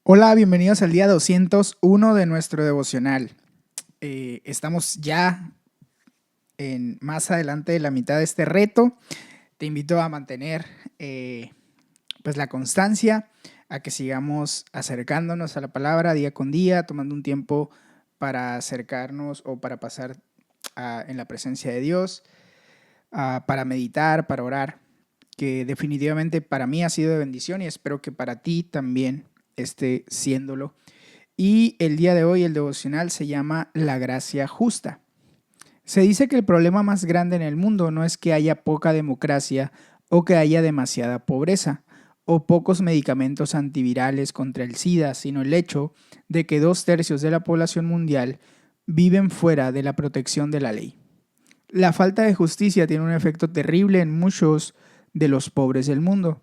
Hola, bienvenidos al día 201 de nuestro devocional. Estamos ya más adelante de la mitad de este reto. Te invito a mantener pues la constancia, a que sigamos acercándonos a la palabra día con día, tomando un tiempo para acercarnos o para pasar en la presencia de Dios, para meditar, para orar, que definitivamente para mí ha sido de bendición y espero que para ti también esté siéndolo. Y el día de hoy el devocional se llama La gracia justa. Se dice que el problema más grande en el mundo no es que haya poca democracia o que haya demasiada pobreza o pocos medicamentos antivirales contra el SIDA, sino el hecho de que 2/3 de la población mundial viven fuera de la protección de la ley. La falta de justicia tiene un efecto terrible en muchos de los pobres del mundo.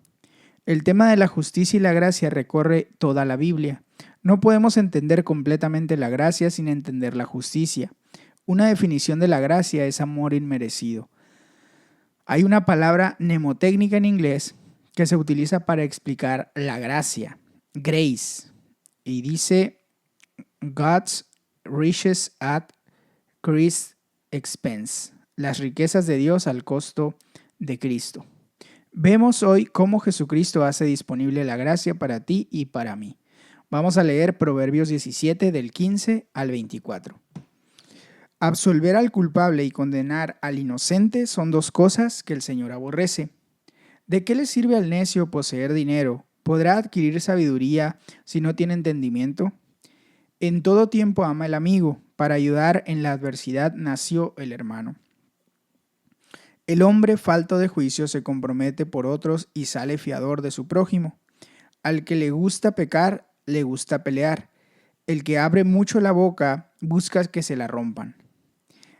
El tema de la justicia y la gracia recorre toda la Biblia. No podemos entender completamente la gracia sin entender la justicia. Una definición de la gracia es amor inmerecido. Hay una palabra mnemotécnica en inglés que se utiliza para explicar la gracia, grace, y dice God's riches at Christ's expense, las riquezas de Dios al costo de Cristo. Vemos hoy cómo Jesucristo hace disponible la gracia para ti y para mí. Vamos a leer Proverbios 17 del 15 al 24. Absolver al culpable y condenar al inocente son dos cosas que el Señor aborrece. ¿De qué le sirve al necio poseer dinero? ¿Podrá adquirir sabiduría si no tiene entendimiento? En todo tiempo ama el amigo, para ayudar en la adversidad nació el hermano. El hombre falto de juicio se compromete por otros y sale fiador de su prójimo. Al que le gusta pecar, le gusta pelear. El que abre mucho la boca busca que se la rompan.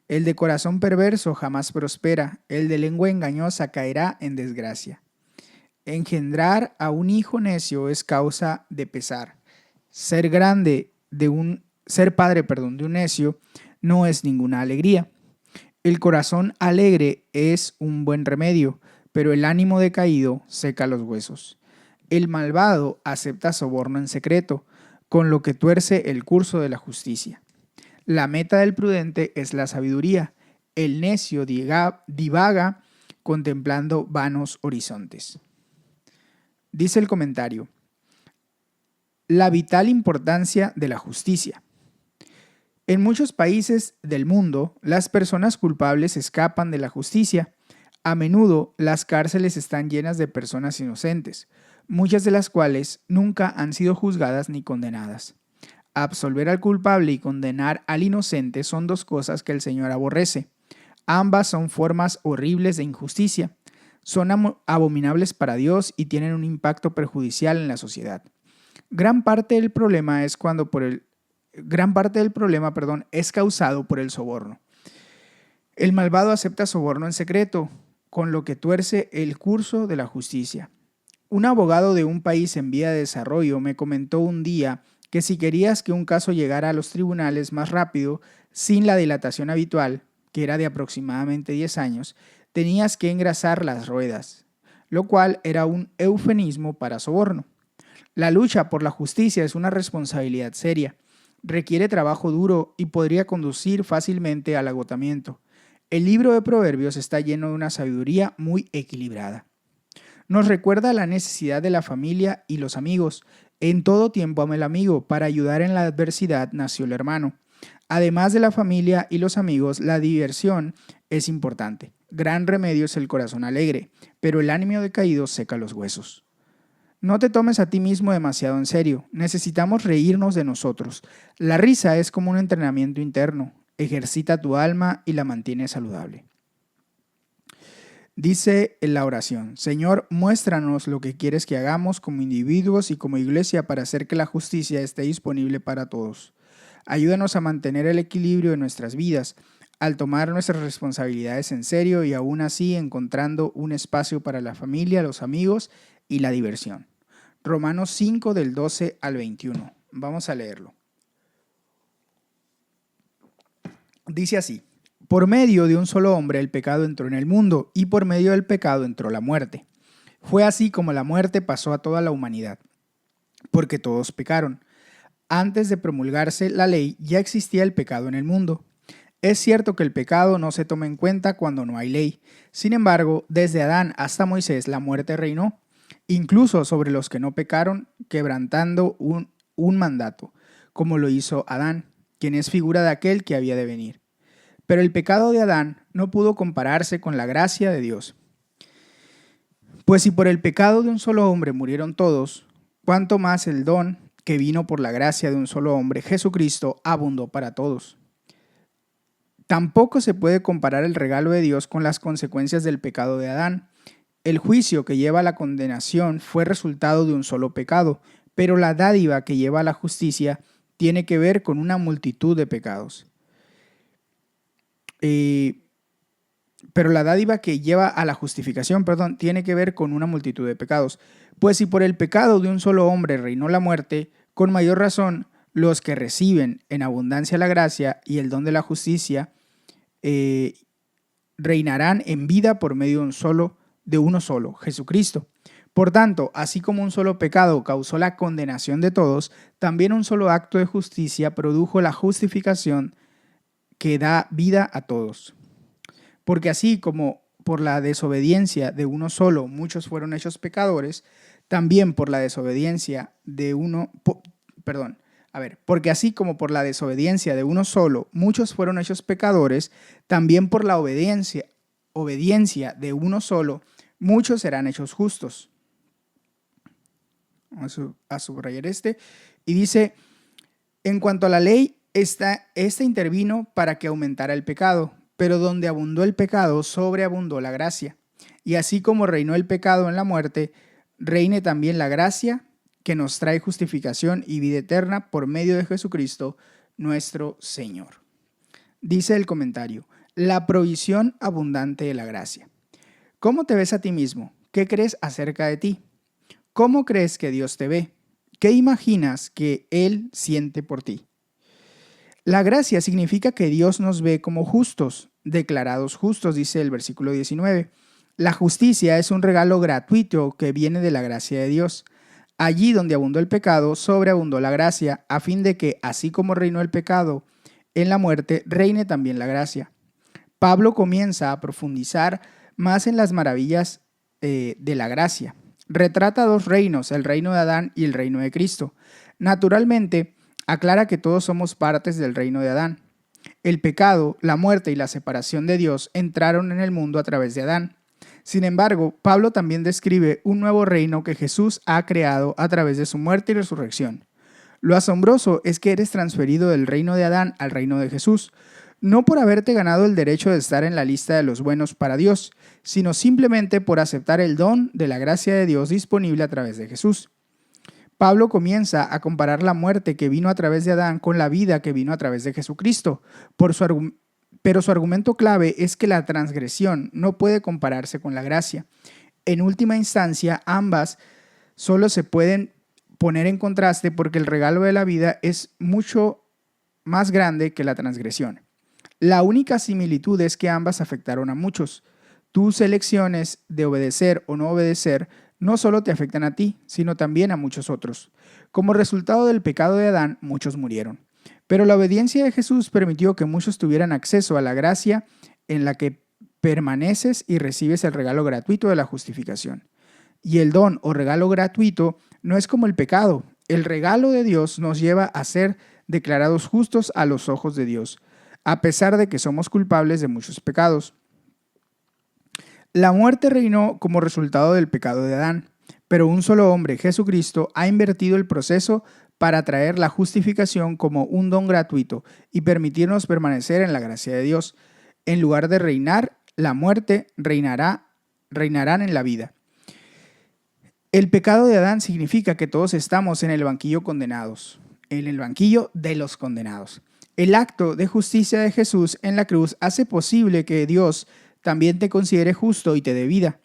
El de corazón perverso jamás prospera, el de lengua engañosa caerá en desgracia. Engendrar a un hijo necio es causa de pesar. Ser padre de un necio no es ninguna alegría. El corazón alegre es un buen remedio, pero el ánimo decaído seca los huesos. El malvado acepta soborno en secreto, con lo que tuerce el curso de la justicia. La meta del prudente es la sabiduría. El necio divaga contemplando vanos horizontes. Dice el comentario: la vital importancia de la justicia. En muchos países del mundo, las personas culpables escapan de la justicia. A menudo, las cárceles están llenas de personas inocentes, muchas de las cuales nunca han sido juzgadas ni condenadas. Absolver al culpable y condenar al inocente son dos cosas que el Señor aborrece. Ambas son formas horribles de injusticia. Son abominables para Dios y tienen un impacto perjudicial en la sociedad. Gran parte del problema es causado por el soborno. El malvado acepta soborno en secreto, con lo que tuerce el curso de la justicia. Un abogado de un país en vía de desarrollo me comentó un día que si querías que un caso llegara a los tribunales más rápido, sin la dilatación habitual, que era de aproximadamente 10 años, tenías que engrasar las ruedas, lo cual era un eufemismo para soborno. La lucha por la justicia es una responsabilidad seria. Requiere trabajo duro y podría conducir fácilmente al agotamiento. El libro de Proverbios está lleno de una sabiduría muy equilibrada. Nos recuerda la necesidad de la familia y los amigos. En todo tiempo ama el amigo, para ayudar en la adversidad nació el hermano. Además de la familia y los amigos, la diversión es importante. Gran remedio es el corazón alegre, pero el ánimo decaído seca los huesos. No te tomes a ti mismo demasiado en serio. Necesitamos reírnos de nosotros. La risa es como un entrenamiento interno. Ejercita tu alma y la mantiene saludable. Dice en la oración: Señor, muéstranos lo que quieres que hagamos como individuos y como iglesia para hacer que la justicia esté disponible para todos. Ayúdanos a mantener el equilibrio de nuestras vidas, al tomar nuestras responsabilidades en serio y aún así encontrando un espacio para la familia, los amigos y la diversión. Romanos 5 del 12 al 21. Vamos a leerlo. Dice así: por medio de un solo hombre el pecado entró en el mundo y por medio del pecado entró la muerte. Fue así como la muerte pasó a toda la humanidad, porque todos pecaron. Antes de promulgarse la ley ya existía el pecado en el mundo. Es cierto que el pecado no se toma en cuenta cuando no hay ley. Sin embargo, desde Adán hasta Moisés la muerte reinó, incluso sobre los que no pecaron, quebrantando un mandato, como lo hizo Adán, quien es figura de aquel que había de venir. Pero el pecado de Adán no pudo compararse con la gracia de Dios. Pues si por el pecado de un solo hombre murieron todos, ¿cuánto más el don que vino por la gracia de un solo hombre, Jesucristo, abundó para todos? Tampoco se puede comparar el regalo de Dios con las consecuencias del pecado de Adán. El juicio que lleva a la condenación fue resultado de un solo pecado, pero la dádiva que lleva a la justicia tiene que ver con una multitud de pecados. Pero la dádiva que lleva a la justificación, tiene que ver con una multitud de pecados. Pues si por el pecado de un solo hombre reinó la muerte, con mayor razón los que reciben en abundancia la gracia y el don de la justicia reinarán en vida por medio de uno solo, Jesucristo. Por tanto, así como un solo pecado causó la condenación de todos, también un solo acto de justicia produjo la justificación que da vida a todos. Porque así como por la desobediencia de uno solo muchos fueron hechos pecadores, también por la desobediencia de porque así como por la desobediencia de uno solo muchos fueron hechos pecadores, también por la obediencia de uno solo muchos serán hechos justos. Vamos a subrayar y dice: en cuanto a la ley, esta intervino para que aumentara el pecado, pero donde abundó el pecado, sobreabundó la gracia. Y así como reinó el pecado en la muerte, reine también la gracia, que nos trae justificación y vida eterna por medio de Jesucristo, nuestro Señor. Dice el comentario: la provisión abundante de la gracia. ¿Cómo te ves a ti mismo? ¿Qué crees acerca de ti? ¿Cómo crees que Dios te ve? ¿Qué imaginas que Él siente por ti? La gracia significa que Dios nos ve como justos, declarados justos, dice el versículo 19. La justicia es un regalo gratuito que viene de la gracia de Dios. Allí donde abundó el pecado, sobreabundó la gracia, a fin de que, así como reinó el pecado en la muerte, reine también la gracia. Pablo comienza a profundizar más en las maravillas de la gracia. Retrata dos reinos, el reino de Adán y el reino de Cristo. Naturalmente, aclara que todos somos partes del reino de Adán. El pecado, la muerte y la separación de Dios entraron en el mundo a través de Adán. Sin embargo, Pablo también describe un nuevo reino que Jesús ha creado a través de su muerte y resurrección. Lo asombroso es que eres transferido del reino de Adán al reino de Jesús, no por haberte ganado el derecho de estar en la lista de los buenos para Dios, sino simplemente por aceptar el don de la gracia de Dios disponible a través de Jesús. Pablo comienza a comparar la muerte que vino a través de Adán con la vida que vino a través de Jesucristo, pero su argumento clave es que la transgresión no puede compararse con la gracia. En última instancia, ambas solo se pueden poner en contraste porque el regalo de la vida es mucho más grande que la transgresión. La única similitud es que ambas afectaron a muchos. Tus elecciones de obedecer o no obedecer no solo te afectan a ti, sino también a muchos otros. Como resultado del pecado de Adán, muchos murieron. Pero la obediencia de Jesús permitió que muchos tuvieran acceso a la gracia en la que permaneces y recibes el regalo gratuito de la justificación. Y el don o regalo gratuito no es como el pecado. El regalo de Dios nos lleva a ser declarados justos a los ojos de Dios, a pesar de que somos culpables de muchos pecados. La muerte reinó como resultado del pecado de Adán, pero un solo hombre, Jesucristo, ha invertido el proceso para traer la justificación como un don gratuito y permitirnos permanecer en la gracia de Dios. En lugar de reinar, la muerte reinarán en la vida. El pecado de Adán significa que todos estamos en el banquillo condenados, en el banquillo de los condenados. El acto de justicia de Jesús en la cruz hace posible que Dios también te considere justo y te dé vida.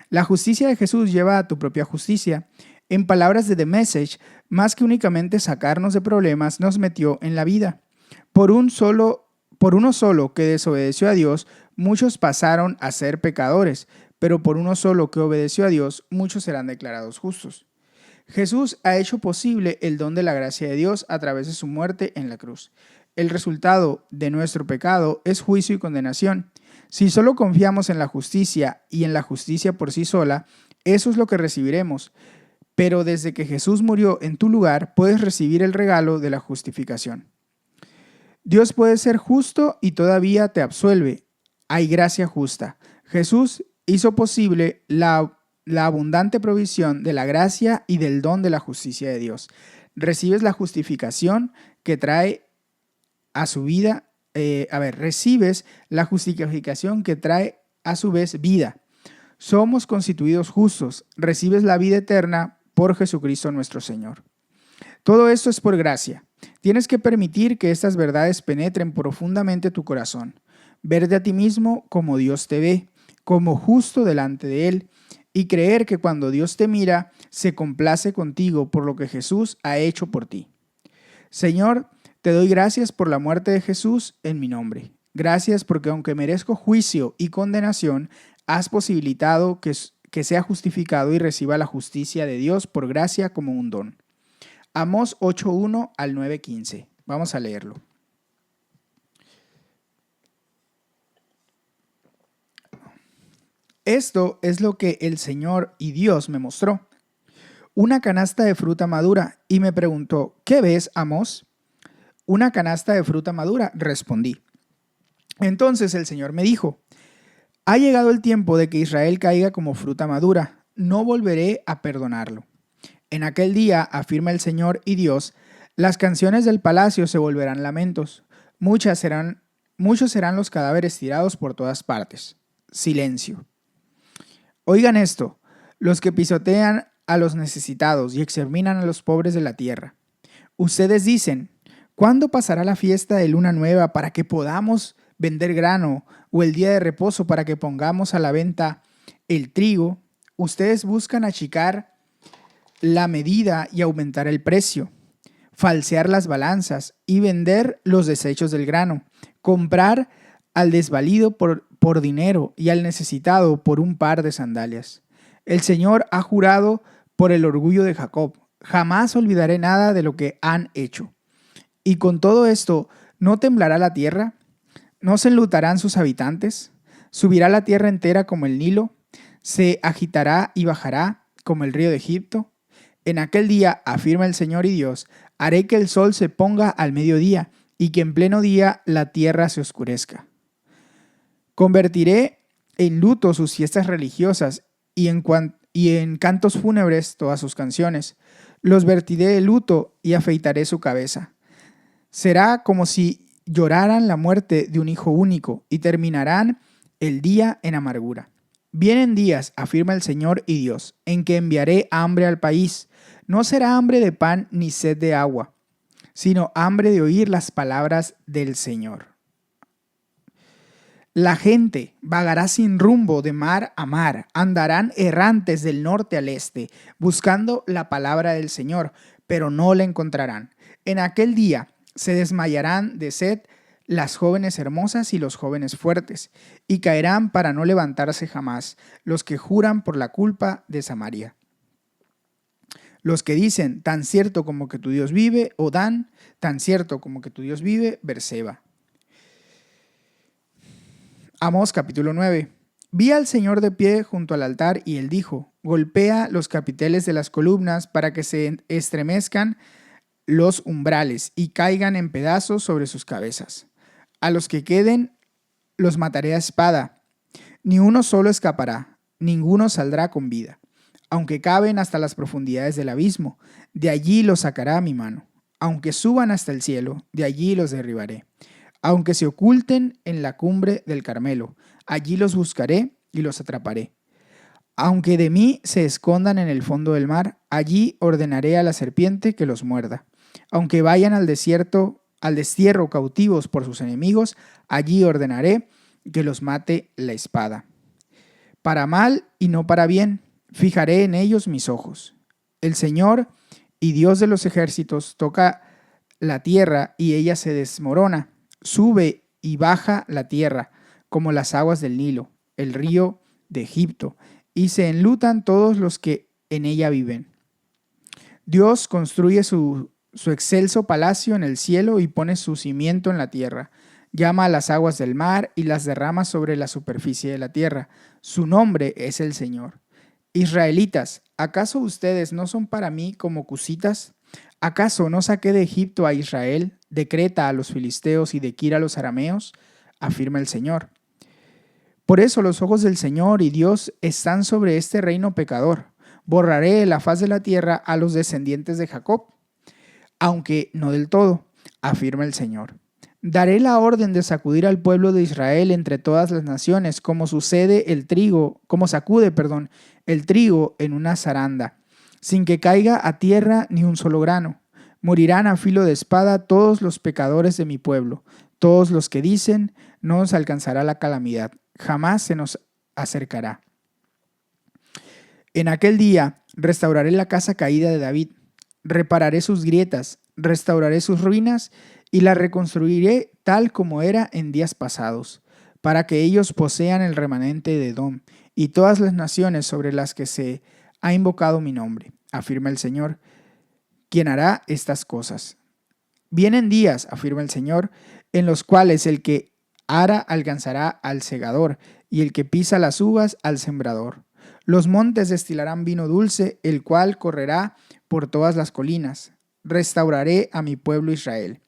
La justicia de Jesús lleva a tu propia justicia. En palabras de The Message, más que únicamente sacarnos de problemas, nos metió en la vida. Por uno solo que desobedeció a Dios, muchos pasaron a ser pecadores, pero por uno solo que obedeció a Dios, muchos serán declarados justos. Jesús ha hecho posible el don de la gracia de Dios a través de su muerte en la cruz. El resultado de nuestro pecado es juicio y condenación. Si solo confiamos en la justicia y en la justicia por sí sola, eso es lo que recibiremos. Pero desde que Jesús murió en tu lugar, puedes recibir el regalo de la justificación. Dios puede ser justo y todavía te absuelve. Hay gracia justa. Jesús hizo posible la abundante provisión de la gracia y del don de la justicia de Dios. Recibes la justificación que trae a su vida, recibes la justificación que trae a su vez vida. Somos constituidos justos. Recibes la vida eterna por Jesucristo nuestro Señor. Todo esto es por gracia. Tienes que permitir que estas verdades penetren profundamente tu corazón. Verte a ti mismo como Dios te ve, como justo delante de Él, y creer que cuando Dios te mira, se complace contigo por lo que Jesús ha hecho por ti. Señor, te doy gracias por la muerte de Jesús en mi nombre. Gracias porque aunque merezco juicio y condenación, has posibilitado que sea justificado y reciba la justicia de Dios por gracia como un don. Amós 8:1 al 9:15. Vamos a leerlo. Esto es lo que el Señor y Dios me mostró. Una canasta de fruta madura, y me preguntó, ¿qué ves, Amós? Una canasta de fruta madura, respondí. Entonces el Señor me dijo, ha llegado el tiempo de que Israel caiga como fruta madura. No volveré a perdonarlo. En aquel día, afirma el Señor y Dios, las canciones del palacio se volverán lamentos. Muchos serán los cadáveres tirados por todas partes. Silencio. Oigan esto, los que pisotean a los necesitados y exterminan a los pobres de la tierra. Ustedes dicen, ¿cuándo pasará la fiesta de luna nueva para que podamos vender grano o el día de reposo para que pongamos a la venta el trigo? Ustedes buscan achicar la medida y aumentar el precio, falsear las balanzas y vender los desechos del grano, comprar al desvalido por dinero y al necesitado por un par de sandalias. El Señor ha jurado por el orgullo de Jacob, jamás olvidaré nada de lo que han hecho. Y con todo esto, ¿no temblará la tierra? ¿No se enlutarán sus habitantes? ¿Subirá la tierra entera como el Nilo? ¿Se agitará y bajará como el río de Egipto? En aquel día, afirma el Señor y Dios, haré que el sol se ponga al mediodía y que en pleno día la tierra se oscurezca. Convertiré en luto sus fiestas religiosas y en cantos fúnebres todas sus canciones. Los vertiré de luto y afeitaré su cabeza. Será como si lloraran la muerte de un hijo único y terminarán el día en amargura. Vienen días, afirma el Señor y Dios, en que enviaré hambre al país. No será hambre de pan ni sed de agua, sino hambre de oír las palabras del Señor. La gente vagará sin rumbo de mar a mar, andarán errantes del norte al este, buscando la palabra del Señor, pero no la encontrarán. En aquel día se desmayarán de sed las jóvenes hermosas y los jóvenes fuertes, y caerán para no levantarse jamás los que juran por la culpa de Samaria. Los que dicen, tan cierto como que tu Dios vive, o Dan, tan cierto como que tu Dios vive, Berseba. Amós capítulo 9. Vi al Señor de pie junto al altar y él dijo, golpea los capiteles de las columnas para que se estremezcan los umbrales y caigan en pedazos sobre sus cabezas. A los que queden los mataré a espada. Ni uno solo escapará, ninguno saldrá con vida. Aunque caben hasta las profundidades del abismo, de allí los sacará mi mano. Aunque suban hasta el cielo, de allí los derribaré. Aunque se oculten en la cumbre del Carmelo, allí los buscaré y los atraparé. Aunque de mí se escondan en el fondo del mar, allí ordenaré a la serpiente que los muerda. Aunque vayan al destierro cautivos por sus enemigos, allí ordenaré que los mate la espada. Para mal y no para bien, fijaré en ellos mis ojos. El Señor y Dios de los ejércitos toca la tierra y ella se desmorona. Sube y baja la tierra como las aguas del Nilo, el río de Egipto, y se enlutan todos los que en ella viven. Dios construye su excelso palacio en el cielo y pone su cimiento en la tierra. Llama a las aguas del mar y las derrama sobre la superficie de la tierra. Su nombre es el Señor. Israelitas, ¿acaso ustedes no son para mí como cusitas? ¿Acaso no saqué de Egipto a Israel, de Creta a los filisteos y de Kir a los arameos? Afirma el Señor. Por eso los ojos del Señor y Dios están sobre este reino pecador. Borraré de la faz de la tierra a los descendientes de Jacob, aunque no del todo, afirma el Señor. Daré la orden de sacudir al pueblo de Israel entre todas las naciones, como sacude el trigo en una zaranda, sin que caiga a tierra ni un solo grano. Morirán a filo de espada todos los pecadores de mi pueblo, todos los que dicen, no nos alcanzará la calamidad, jamás se nos acercará. En aquel día restauraré la casa caída de David, repararé sus grietas, restauraré sus ruinas y la reconstruiré tal como era en días pasados, para que ellos posean el remanente de Edom y todas las naciones sobre las que se ha invocado mi nombre, afirma el Señor, quien hará estas cosas. Vienen días, afirma el Señor, en los cuales el que ara alcanzará al segador y el que pisa las uvas al sembrador. Los montes destilarán vino dulce, el cual correrá por todas las colinas. Restauraré a mi pueblo Israel.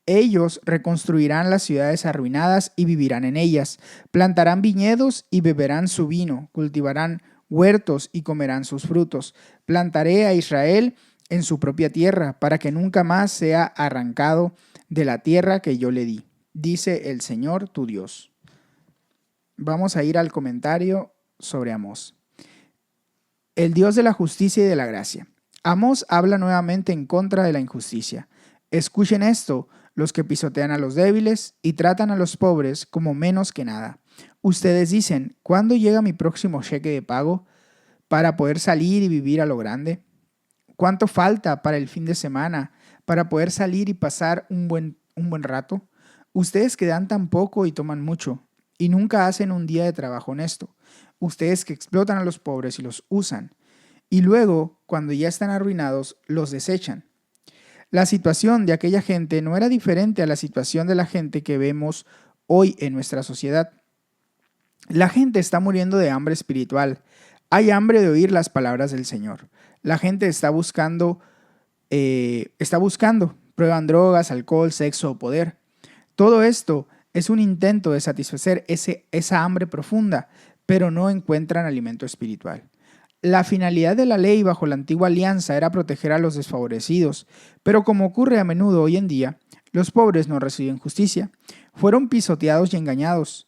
Ellos reconstruirán las ciudades arruinadas y vivirán en ellas. Plantarán viñedos y beberán su vino. Cultivarán huertos y comerán sus frutos. Plantaré a Israel en su propia tierra, para que nunca más sea arrancado de la tierra que yo le di, dice el Señor tu Dios. Vamos a ir al comentario sobre Amós. El Dios de la justicia y de la gracia. Amós habla nuevamente en contra de la injusticia. Escuchen esto, los que pisotean a los débiles y tratan a los pobres como menos que nada. Ustedes dicen, ¿cuándo llega mi próximo cheque de pago para poder salir y vivir a lo grande? ¿Cuánto falta para el fin de semana para poder salir y pasar un buen rato? Ustedes que dan tan poco y toman mucho y nunca hacen un día de trabajo honesto. Ustedes que explotan a los pobres y los usan y luego, cuando ya están arruinados, los desechan. La situación de aquella gente no era diferente a la situación de la gente que vemos hoy en nuestra sociedad. La gente está muriendo de hambre espiritual. Hay hambre de oír las palabras del Señor. La gente está buscando, prueban drogas, alcohol, sexo o poder. Todo esto es un intento de satisfacer esa hambre profunda, pero no encuentran alimento espiritual. La finalidad de la ley bajo la antigua alianza era proteger a los desfavorecidos, pero como ocurre a menudo hoy en día, los pobres no reciben justicia. Fueron pisoteados y engañados.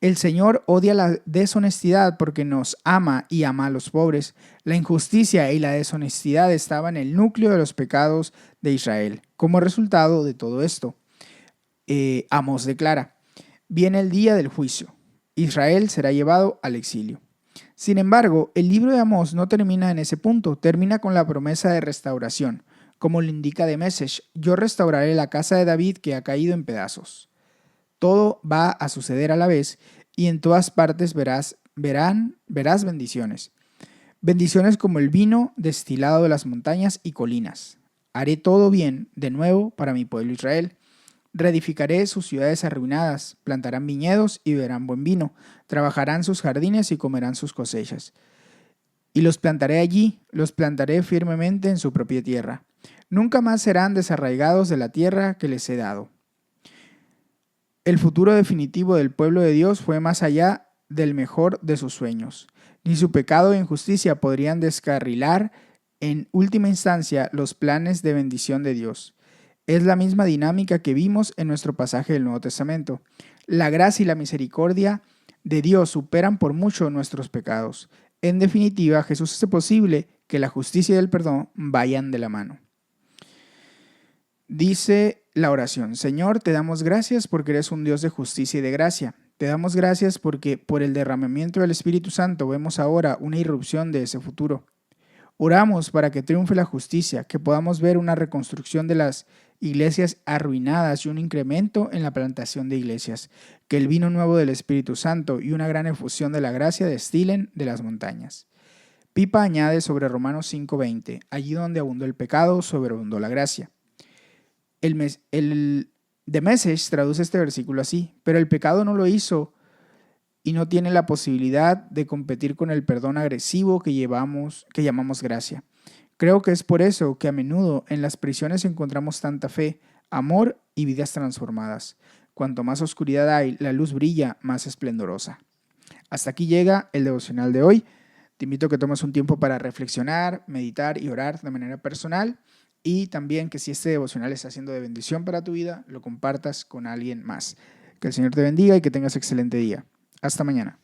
El Señor odia la deshonestidad porque nos ama y ama a los pobres. La injusticia y la deshonestidad estaban en el núcleo de los pecados de Israel. Como resultado de todo esto, Amós declara, viene el día del juicio. Israel será llevado al exilio. Sin embargo, el libro de Amós no termina en ese punto, termina con la promesa de restauración. Como lo indica The Message, yo restauraré la casa de David que ha caído en pedazos. Todo va a suceder a la vez y en todas partes verás bendiciones. Bendiciones como el vino destilado de las montañas y colinas. Haré todo bien de nuevo para mi pueblo Israel. Reedificaré sus ciudades arruinadas, plantarán viñedos y beberán buen vino, trabajarán sus jardines y comerán sus cosechas. Y los plantaré allí, los plantaré firmemente en su propia tierra. Nunca más serán desarraigados de la tierra que les he dado. El futuro definitivo del pueblo de Dios fue más allá del mejor de sus sueños. Ni su pecado e injusticia podrían descarrilar en última instancia los planes de bendición de Dios. Es la misma dinámica que vimos en nuestro pasaje del Nuevo Testamento. La gracia y la misericordia de Dios superan por mucho nuestros pecados. En definitiva, Jesús hace posible que la justicia y el perdón vayan de la mano. Dice la oración, Señor, te damos gracias porque eres un Dios de justicia y de gracia. Te damos gracias porque por el derramamiento del Espíritu Santo vemos ahora una irrupción de ese futuro. Oramos para que triunfe la justicia, que podamos ver una reconstrucción de las iglesias arruinadas y un incremento en la plantación de iglesias, que el vino nuevo del Espíritu Santo y una gran efusión de la gracia destilen de las montañas. Pipa añade sobre Romanos 5:20, allí donde abundó el pecado, sobreabundó la gracia. El The Message traduce este versículo así: pero el pecado no lo hizo y no tiene la posibilidad de competir con el perdón agresivo que llamamos gracia. Creo que es por eso que a menudo en las prisiones encontramos tanta fe, amor y vidas transformadas. Cuanto más oscuridad hay, la luz brilla más esplendorosa. Hasta aquí llega el devocional de hoy. Te invito a que tomes un tiempo para reflexionar, meditar y orar de manera personal, y también que si este devocional está siendo de bendición para tu vida, lo compartas con alguien más. Que el Señor te bendiga y que tengas excelente día. Hasta mañana.